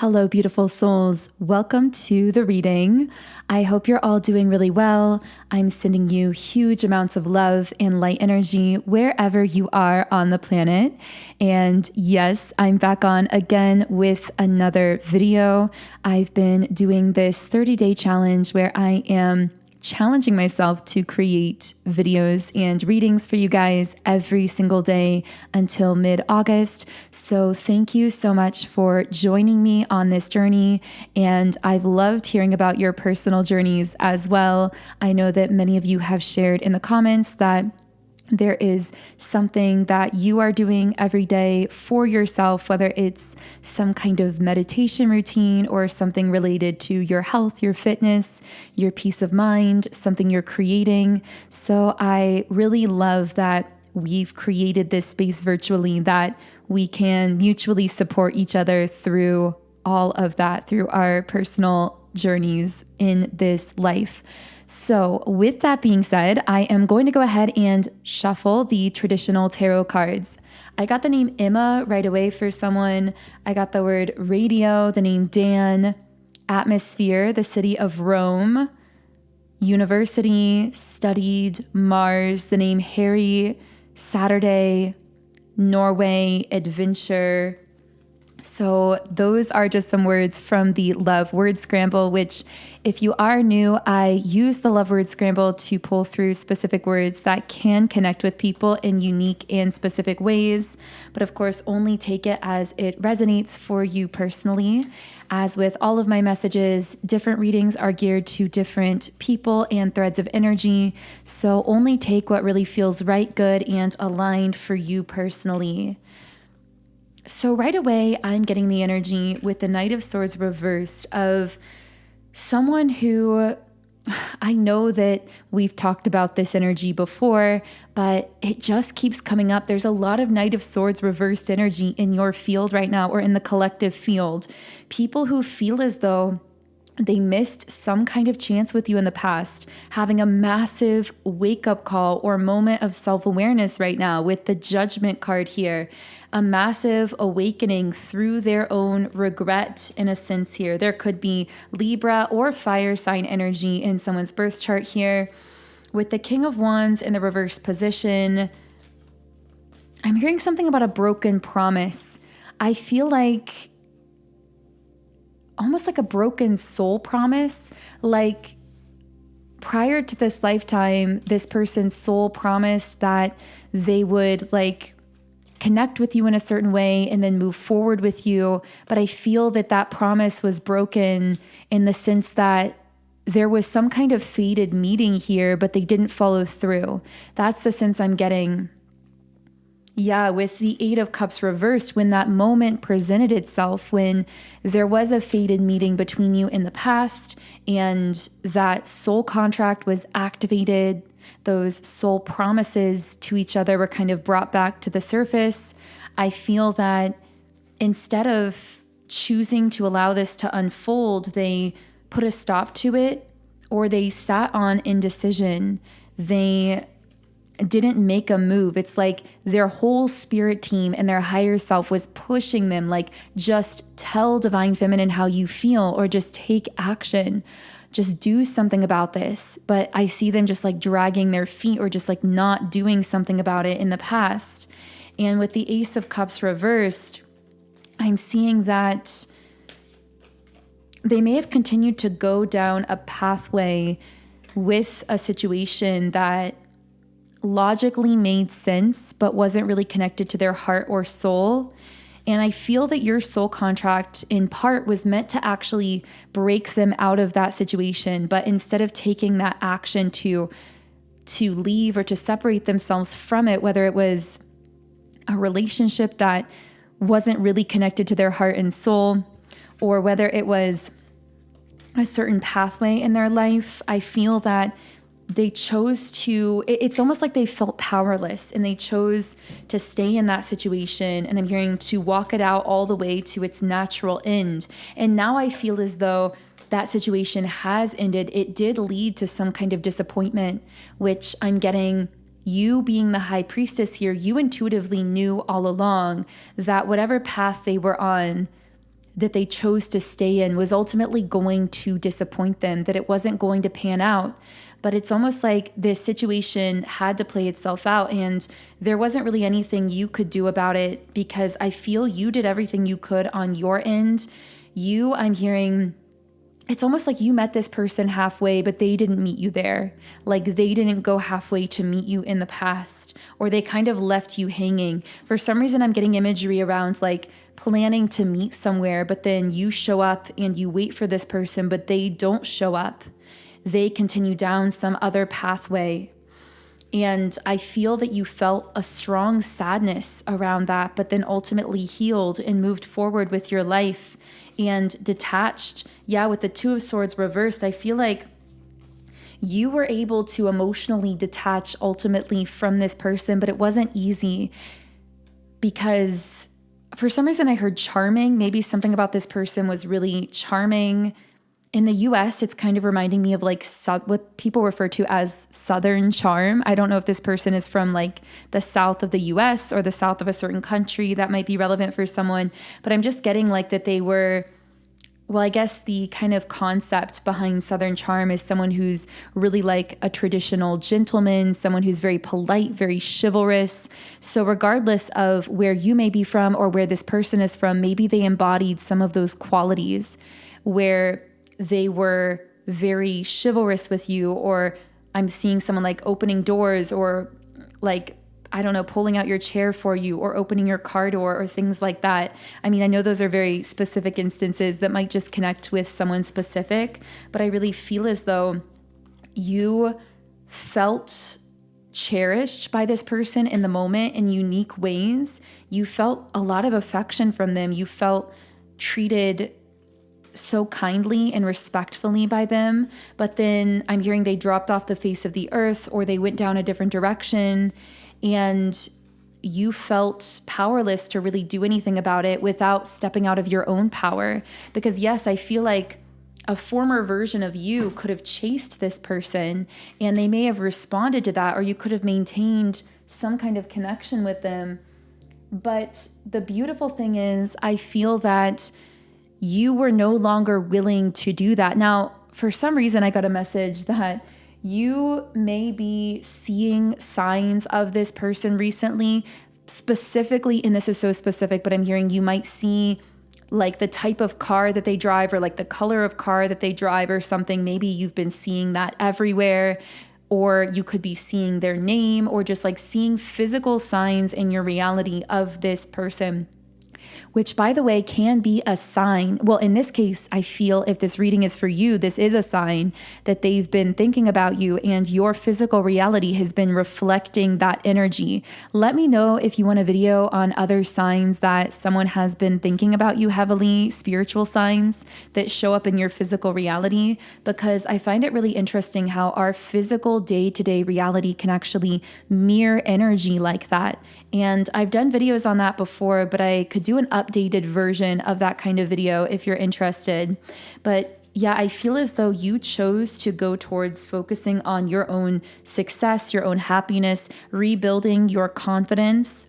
Hello, beautiful souls. Welcome to the reading. I hope you're all doing really well. I'm sending you huge amounts of love and light energy wherever you are on the planet. And yes, I'm back on again with another video. I've been doing this 30-day challenge where I am challenging myself to create videos and readings for you guys every single day until mid-August. So thank you so much for joining me on this journey. And I've loved hearing about your personal journeys as well. I know that many of you have shared in the comments that there is something that you are doing every day for yourself, whether it's some kind of meditation routine or something related to your health, your fitness, your peace of mind, something you're creating. So I really love that we've created this space virtually that we can mutually support each other through all of that, through our personal journeys in this life. So with that being said, I am going to go ahead and shuffle the traditional tarot cards. I got the name Emma right away for someone. I got the word radio, the name Dan, atmosphere, the city of Rome, university, studied, Mars, the name Harry, Saturday, Norway, adventure. So those are just some words from the Love Word Scramble, which if you are new, I use the Love Word Scramble to pull through specific words that can connect with people in unique and specific ways. But of course, only take it as it resonates for you personally. As with all of my messages, different readings are geared to different people and threads of energy. So only take what really feels right, good, and aligned for you personally. So right away, I'm getting the energy with the Knight of Swords reversed of someone who, I know that we've talked about this energy before, but it just keeps coming up. There's a lot of Knight of Swords reversed energy in your field right now, or in the collective field. People who feel as though they missed some kind of chance with you in the past, having a massive wake-up call or moment of self-awareness right now with the Judgment card here. A massive awakening through their own regret in a sense here. There could be Libra or fire sign energy in someone's birth chart here. With the King of Wands in the reverse position, I'm hearing something about a broken promise. I feel like almost like a broken soul promise. Like prior to this lifetime, this person's soul promised that they would connect with you in a certain way and then move forward with you. But I feel that that promise was broken in the sense that there was some kind of fated meeting here, but they didn't follow through. That's the sense I'm getting. Yeah, with the Eight of Cups reversed, when that moment presented itself, when there was a fated meeting between you in the past and that soul contract was activated, those soul promises to each other were kind of brought back to the surface. I feel that instead of choosing to allow this to unfold, they put a stop to it, or they sat on indecision. They didn't make a move. It's like their whole spirit team and their higher self was pushing them, like, just tell Divine Feminine how you feel, or just take action. Just do something about this. But I see them just dragging their feet, or just not doing something about it in the past. And with the Ace of Cups reversed, I'm seeing that they may have continued to go down a pathway with a situation that logically made sense, but wasn't really connected to their heart or soul. And I feel that your soul contract in part was meant to actually break them out of that situation. But instead of taking that action to leave or to separate themselves from it, whether it was a relationship that wasn't really connected to their heart and soul, or whether it was a certain pathway in their life, I feel that they chose to, it's almost like they felt powerless and they chose to stay in that situation. And I'm hearing to walk it out all the way to its natural end. And now I feel as though that situation has ended. It did lead to some kind of disappointment, which I'm getting, you being the high priestess here, you intuitively knew all along that whatever path they were on, that they chose to stay in was ultimately going to disappoint them, that it wasn't going to pan out. But it's almost like this situation had to play itself out, and there wasn't really anything you could do about it, because I feel you did everything you could on your end. I'm hearing, it's almost like you met this person halfway, but they didn't meet you there. Like they didn't go halfway to meet you in the past, or they kind of left you hanging. For some reason, I'm getting imagery around like planning to meet somewhere, but then you show up and you wait for this person, but they don't show up. They continue down some other pathway. And I feel that you felt a strong sadness around that, but then ultimately healed and moved forward with your life and detached. Yeah, with the Two of Swords reversed, I feel like you were able to emotionally detach ultimately from this person, but it wasn't easy, because for some reason I heard charming. Maybe something about this person was really charming. In the US, it's kind of reminding me of like what people refer to as Southern charm. I don't know if this person is from like the South of the US or the South of a certain country. That might be relevant for someone, but I'm just getting like that they were, well, I guess the kind of concept behind Southern charm is someone who's really like a traditional gentleman, someone who's very polite, very chivalrous. So regardless of where you may be from or where this person is from, maybe they embodied some of those qualities where they were very chivalrous with you, or I'm seeing someone like opening doors, or like, I don't know, pulling out your chair for you, or opening your car door, or things like that. I mean, I know those are very specific instances that might just connect with someone specific, but I really feel as though you felt cherished by this person in the moment in unique ways. You felt a lot of affection from them. You felt treated so kindly and respectfully by them, but then I'm hearing they dropped off the face of the earth, or they went down a different direction, and you felt powerless to really do anything about it without stepping out of your own power. Because yes, I feel like a former version of you could have chased this person and they may have responded to that, or you could have maintained some kind of connection with them. But the beautiful thing is, I feel that you were no longer willing to do that. Now, for some reason, I got a message that you may be seeing signs of this person recently, specifically, and this is so specific, but I'm hearing you might see like the type of car that they drive, or like the color of car that they drive, or something. Maybe you've been seeing that everywhere, or you could be seeing their name, or just like seeing physical signs in your reality of this person, which, by the way, can be a sign. Well, in this case, I feel if this reading is for you, this is a sign that they've been thinking about you, and your physical reality has been reflecting that energy. Let me know if you want a video on other signs that someone has been thinking about you heavily, spiritual signs that show up in your physical reality, because I find it really interesting how our physical day-to-day reality can actually mirror energy like that. And I've done videos on that before, but I could do an updated version of that kind of video if you're interested. But yeah, I feel as though you chose to go towards focusing on your own success, your own happiness, rebuilding your confidence.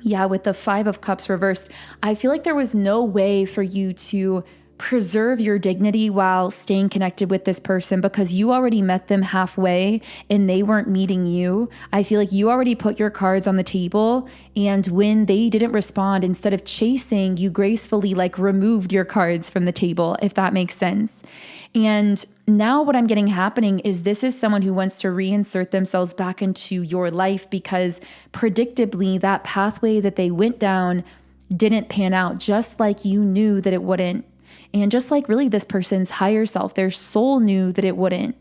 Yeah, with the Five of Cups reversed, I feel like there was no way for you to preserve your dignity while staying connected with this person, because you already met them halfway and they weren't meeting you. I feel like you already put your cards on the table, and when they didn't respond, instead of chasing, you gracefully like removed your cards from the table, if that makes sense. And now what I'm getting happening is this is someone who wants to reinsert themselves back into your life, because predictably that pathway that they went down didn't pan out, just like you knew that it wouldn't. And just like really this person's higher self, their soul knew that it wouldn't.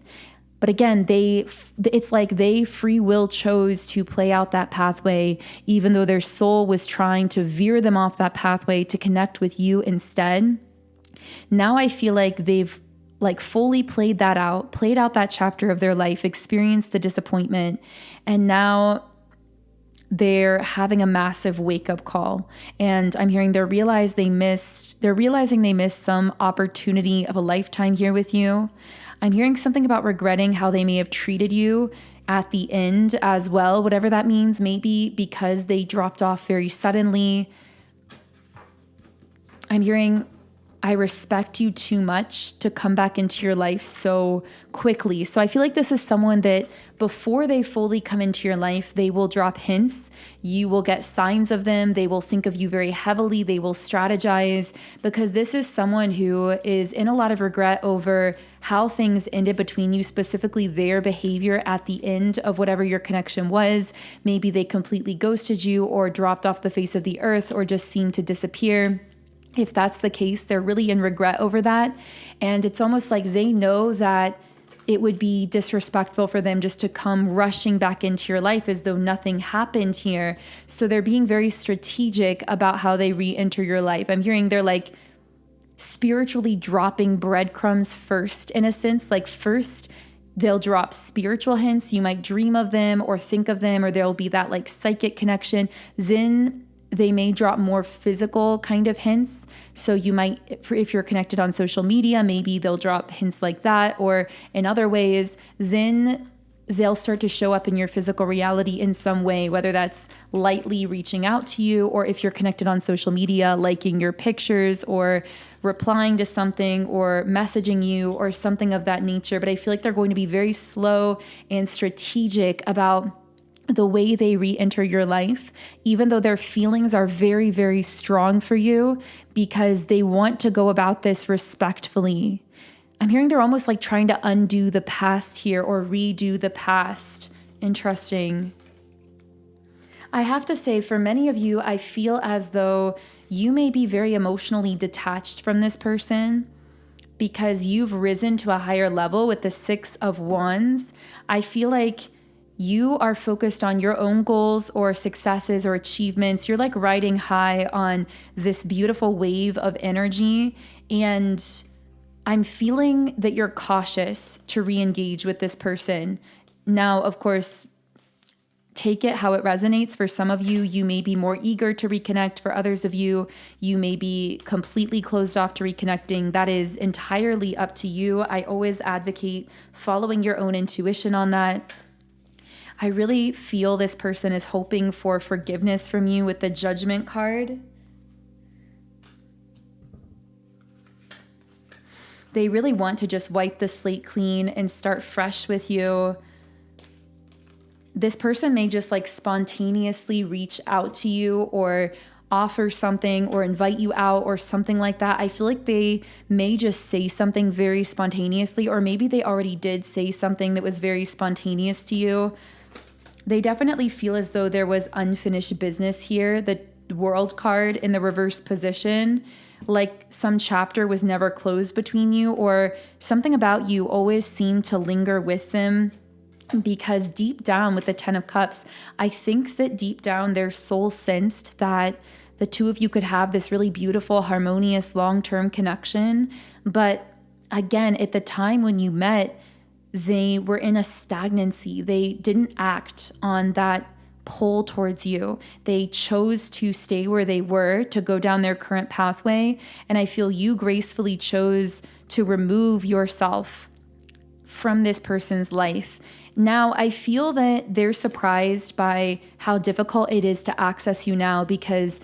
But again, it's like they free will chose to play out that pathway, even though their soul was trying to veer them off that pathway to connect with you instead. Now I feel like they've like fully played out that chapter of their life, experienced the disappointment, and now they're having a massive wake-up call. And I'm hearing they're realizing they missed some opportunity of a lifetime here with you. I'm hearing something about regretting how they may have treated you at the end as well, whatever that means, maybe because they dropped off very suddenly. I'm hearing I respect you too much to come back into your life so quickly. So I feel like this is someone that before they fully come into your life, they will drop hints. You will get signs of them. They will think of you very heavily. They will strategize, because this is someone who is in a lot of regret over how things ended between you, specifically their behavior at the end of whatever your connection was. Maybe they completely ghosted you or dropped off the face of the earth or just seemed to disappear. If that's the case, they're really in regret over that. And it's almost like they know that it would be disrespectful for them just to come rushing back into your life as though nothing happened here. So they're being very strategic about how they re-enter your life. I'm hearing they're like spiritually dropping breadcrumbs first, in a sense. Like first, they'll drop spiritual hints. You might dream of them or think of them, or there'll be that like psychic connection. Then they may drop more physical kind of hints. So you might, if you're connected on social media, maybe they'll drop hints like that, or in other ways. Then they'll start to show up in your physical reality in some way, whether that's lightly reaching out to you, or if you're connected on social media, liking your pictures or replying to something or messaging you or something of that nature. But I feel like they're going to be very slow and strategic about the way they re-enter your life, even though their feelings are very, very strong for you, because they want to go about this respectfully. I'm hearing they're almost like trying to undo the past here or redo the past. Interesting. I have to say, for many of you, I feel as though you may be very emotionally detached from this person because you've risen to a higher level with the 6 of Wands. I feel like you are focused on your own goals or successes or achievements. You're like riding high on this beautiful wave of energy. And I'm feeling that you're cautious to re-engage with this person. Now, of course, take it how it resonates. For some of you, you may be more eager to reconnect. For others of you, you may be completely closed off to reconnecting. That is entirely up to you. I always advocate following your own intuition on that. I really feel this person is hoping for forgiveness from you with the Judgment card. They really want to just wipe the slate clean and start fresh with you. This person may just like spontaneously reach out to you or offer something or invite you out or something like that. I feel like they may just say something very spontaneously, or maybe they already did say something that was very spontaneous to you. They definitely feel as though there was unfinished business here. The World card in the reverse position, like some chapter was never closed between you, or something about you always seemed to linger with them. Because deep down with the 10 of Cups, I think that deep down their soul sensed that the two of you could have this really beautiful, harmonious, long-term connection. But again, at the time when you met, they were in a stagnancy. They didn't act on that pull towards you. They chose to stay where they were, to go down their current pathway. And I feel you gracefully chose to remove yourself from this person's life. Now, I feel that they're surprised by how difficult it is to access you now, because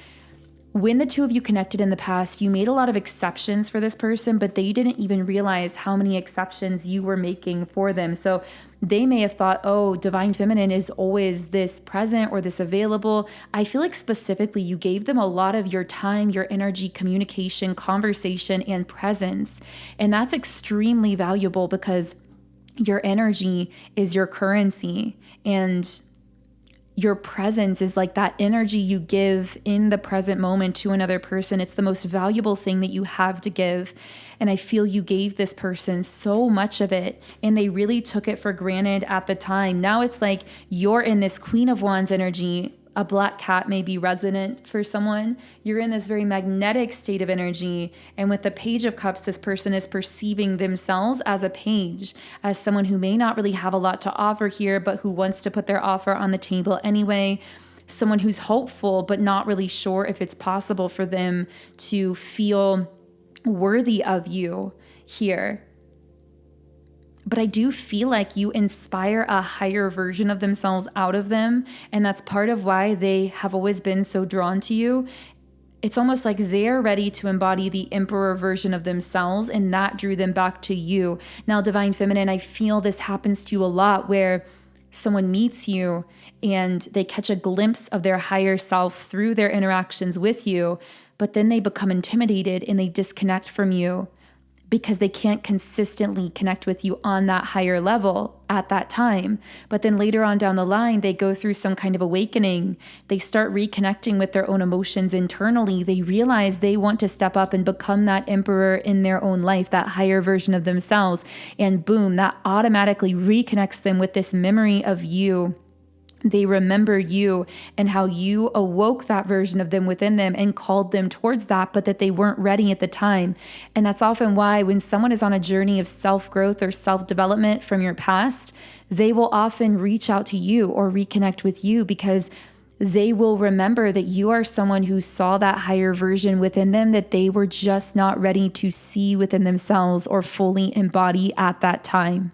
when the two of you connected in the past, you made a lot of exceptions for this person, but they didn't even realize how many exceptions you were making for them. So they may have thought, oh, Divine Feminine is always this present or this available. I feel like specifically you gave them a lot of your time, your energy, communication, conversation, and presence. And that's extremely valuable because your energy is your currency, and your presence is like that energy you give in the present moment to another person. It's the most valuable thing that you have to give. And I feel you gave this person so much of it, and they really took it for granted at the time. Now it's like you're in this Queen of Wands energy. A black cat may be resonant for someone. You're in this very magnetic state of energy. And with the Page of Cups, this person is perceiving themselves as a page, as someone who may not really have a lot to offer here, but who wants to put their offer on the table anyway. Someone who's hopeful, but not really sure if it's possible for them to feel worthy of you here. But I do feel like you inspire a higher version of themselves out of them. And that's part of why they have always been so drawn to you. it's almost like they're ready to embody the emperor version of themselves, and that drew them back to you. Now, Divine Feminine, I feel this happens to you a lot, where someone meets you and they catch a glimpse of their higher self through their interactions with you, but then they become intimidated and they disconnect from you because they can't consistently connect with you on that higher level at that time. But then later on down the line, they go through some kind of awakening. They start reconnecting with their own emotions internally. They realize they want to step up and become that emperor in their own life, that higher version of themselves. And boom, that automatically reconnects them with this memory of you. They remember you and how you awoke that version of them within them and called them towards that, but that they weren't ready at the time. And that's often why when someone is on a journey of self-growth or self-development from your past, they will often reach out to you or reconnect with you, because they will remember that you are someone who saw that higher version within them that they were just not ready to see within themselves or fully embody at that time.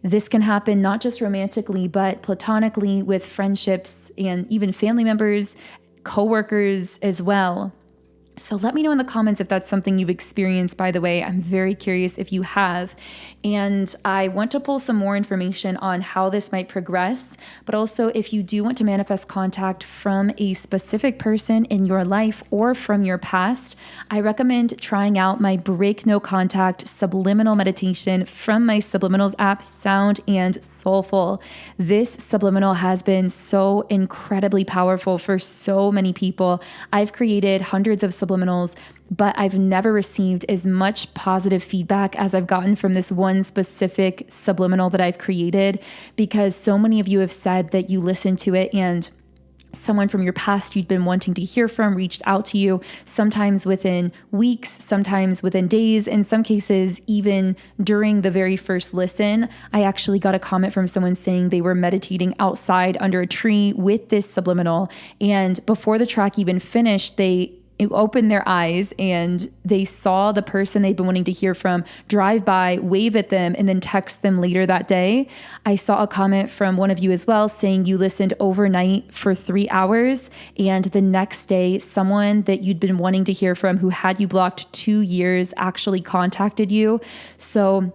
This can happen not just romantically, but platonically, with friendships and even family members, coworkers as well. So let me know in the comments if that's something you've experienced, by the way. I'm very curious if you have. And I want to pull some more information on how this might progress. But also, if you do want to manifest contact from a specific person in your life or from your past, I recommend trying out my Break No Contact Subliminal meditation from my Subliminals app, Sound and Soulful. This Subliminal has been so incredibly powerful for so many people. I've created hundreds of subliminals, but I've never received as much positive feedback as I've gotten from this one specific subliminal that I've created, because so many of you have said that you listened to it and someone from your past you'd been wanting to hear from reached out to you, sometimes within weeks, sometimes within days, in some cases, even during the very first listen. I actually got a comment from someone saying they were meditating outside under a tree with this subliminal, and before the track even finished, they opened their eyes and they saw the person they'd been wanting to hear from drive by, wave at them, and then text them later that day. I saw a comment from one of you as well saying you listened overnight for 3 hours, and the next day someone that you'd been wanting to hear from who had you blocked 2 years actually contacted you. So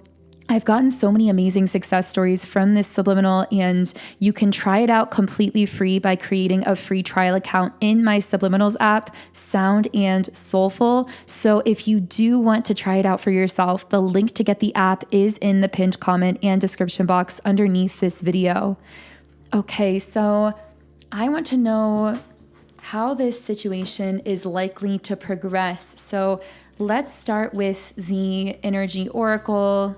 I've gotten so many amazing success stories from this subliminal, and you can try it out completely free by creating a free trial account in my Subliminals app, Sound and Soulful. So if you do want to try it out for yourself, the link to get the app is in the pinned comment and description box underneath this video. Okay, so I want to know how this situation is likely to progress. So let's start with the energy oracle.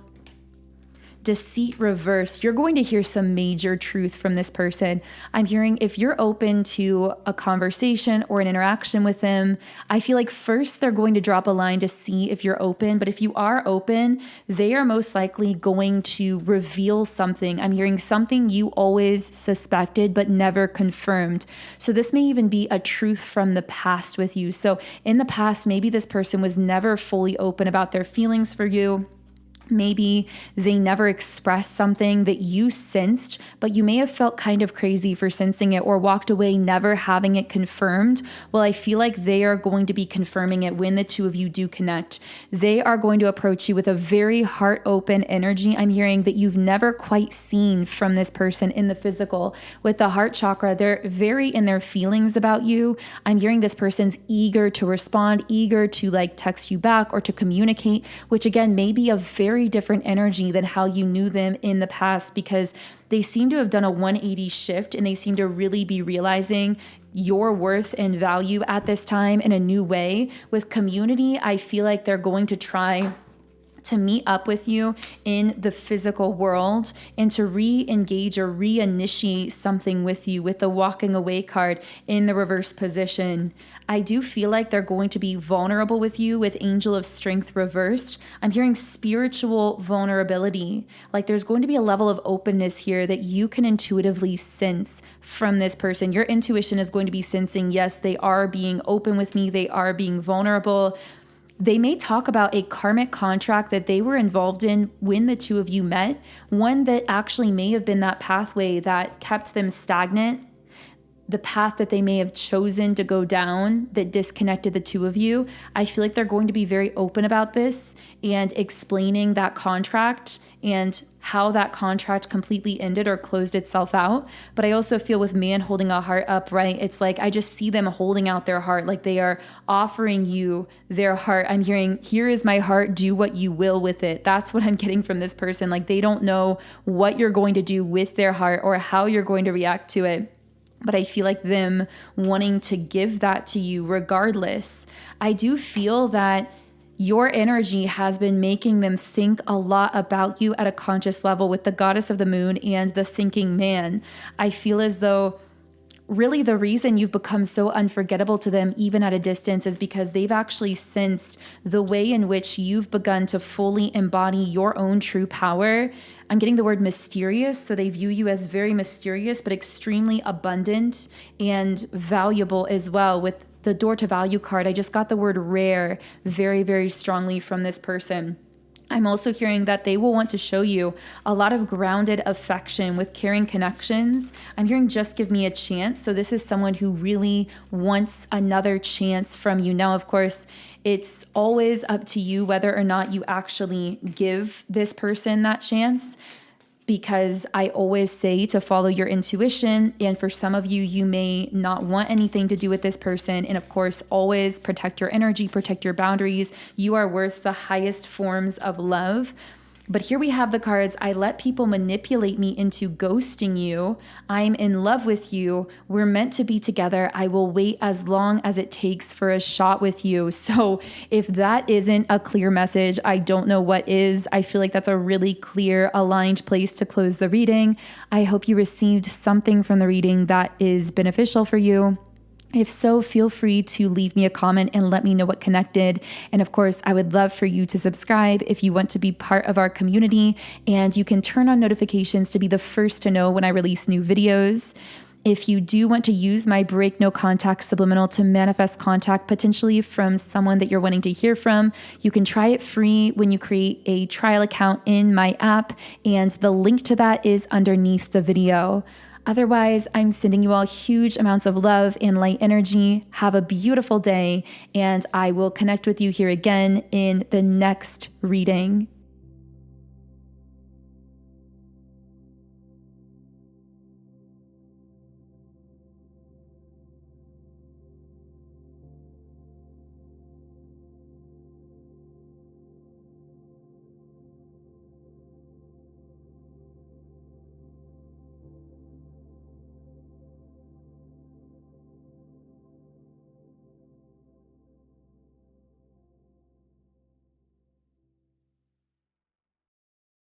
Deceit reversed. You're going to hear some major truth from this person. I'm hearing if you're open to a conversation or an interaction with them, I feel like first they're going to drop a line to see if you're open. But if you are open, they are most likely going to reveal something. I'm hearing something you always suspected but never confirmed. So this may even be a truth from the past with you. So in the past, maybe this person was never fully open about their feelings for you. Maybe they never expressed something that you sensed, but you may have felt kind of crazy for sensing it or walked away never having it confirmed. Well, I feel like they are going to be confirming it when the two of you do connect. They are going to approach you with a very heart open energy. I'm hearing that you've never quite seen from this person in the physical. With the heart chakra, they're very in their feelings about you. I'm hearing this person's eager to respond, eager to like text you back or to communicate, which again may be a very different energy than how you knew them in the past, because they seem to have done a 180 shift and they seem to really be realizing your worth and value at this time in a new way. With community, I feel like they're going to try to meet up with you in the physical world and to re-engage or reinitiate something with you with the walking away card in the reverse position. I do feel like they're going to be vulnerable with you with Angel of Strength reversed. I'm hearing spiritual vulnerability. Like there's going to be a level of openness here that you can intuitively sense from this person. Your intuition is going to be sensing, yes, they are being open with me. They are being vulnerable. They may talk about a karmic contract that they were involved in when the two of you met, one that actually may have been that pathway that kept them stagnant. the path that they may have chosen to go down that disconnected the two of you. I feel like they're going to be very open about this and explaining that contract and how that contract completely ended or closed itself out. But I also feel with man holding a heart up, right? It's like, I just see them holding out their heart, like they are offering you their heart. I'm hearing, here is my heart, do what you will with it. That's what I'm getting from this person. Like they don't know what you're going to do with their heart or how you're going to react to it. But I feel like them wanting to give that to you regardless. I do feel that your energy has been making them think a lot about you at a conscious level with the goddess of the moon and the thinking man. I feel as though really the reason you've become so unforgettable to them, even at a distance, is because they've actually sensed the way in which you've begun to fully embody your own true power. I'm getting the word mysterious, so they view you as very mysterious, but extremely abundant and valuable as well. With the door to value card, I just got the word rare very, very strongly from this person. I'm also hearing that they will want to show you a lot of grounded affection with caring connections. I'm hearing just give me a chance. So this is someone who really wants another chance from you. Now, of course, it's always up to you whether or not you actually give this person that chance, because I always say to follow your intuition. And for some of you, you may not want anything to do with this person. And of course, always protect your energy, protect your boundaries. You are worth the highest forms of love. But here we have the cards. I let people manipulate me into ghosting you. I'm in love with you. We're meant to be together. I will wait as long as it takes for a shot with you. So if that isn't a clear message, I don't know what is. I feel like that's a really clear, aligned place to close the reading. I hope you received something from the reading that is beneficial for you. If so, feel free to leave me a comment and let me know what connected. And of course, I would love for you to subscribe if you want to be part of our community, and you can turn on notifications to be the first to know when I release new videos. If you do want to use my Break No Contact Subliminal to manifest contact potentially from someone that you're wanting to hear from, you can try it free when you create a trial account in my app, and the link to that is underneath the video. Otherwise, I'm sending you all huge amounts of love and light energy. Have a beautiful day, and I will connect with you here again in the next reading.